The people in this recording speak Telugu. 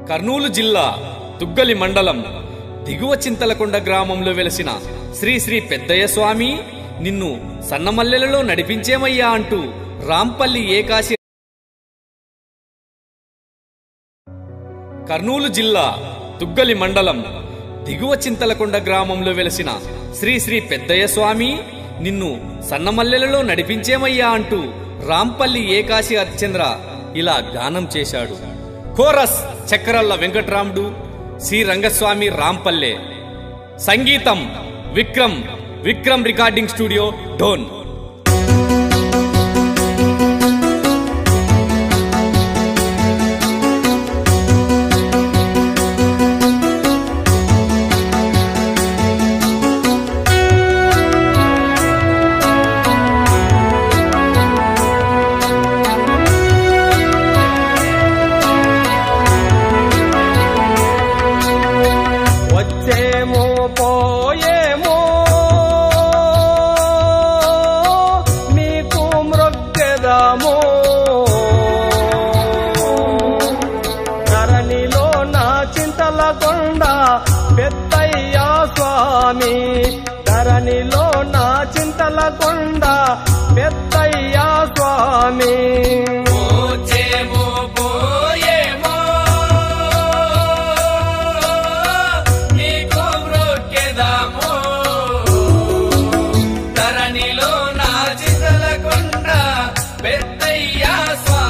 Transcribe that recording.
కర్నూలు జిల్లా తుగ్గలి మండలం దిగువ చింతలకొండ గ్రామంలో వెలసిన శ్రీ శ్రీ పెద్దయ్య స్వామి నిన్ను సన్నమల్లెలలో నడిపించేమయ్యా అంటూ రాంపల్లి ఏకాశి. కర్నూలు జిల్లా తుగ్గలి మండలం దిగువ చింతలకొండ గ్రామంలో వెలసిన శ్రీ శ్రీ పెద్దయ్య స్వామి నిన్ను సన్నమల్లెలలో నడిపించేమయ్యా అంటూ రాంపల్లి ఏకాశి హరిశ్చంద్ర ఇలా గానం చేశాడు. Chorus Chakralla Venkatramudu, C Rangaswamy, Rampalle. సంగీతం విక్రమ్ రికార్డింగ్ స్టూడియో, డోన్. వచ్చేమో పోయేమో నీకు మృగ్గెదామో, ధరణిలో నా చింతలకొండ పెద్దయ్య స్వామి, ధరణిలో నా చింతలకొండ పెద్దయ్య స్వామి. ధరణిలో నా చింతలకొండ పెద్దయ్య స్వామి.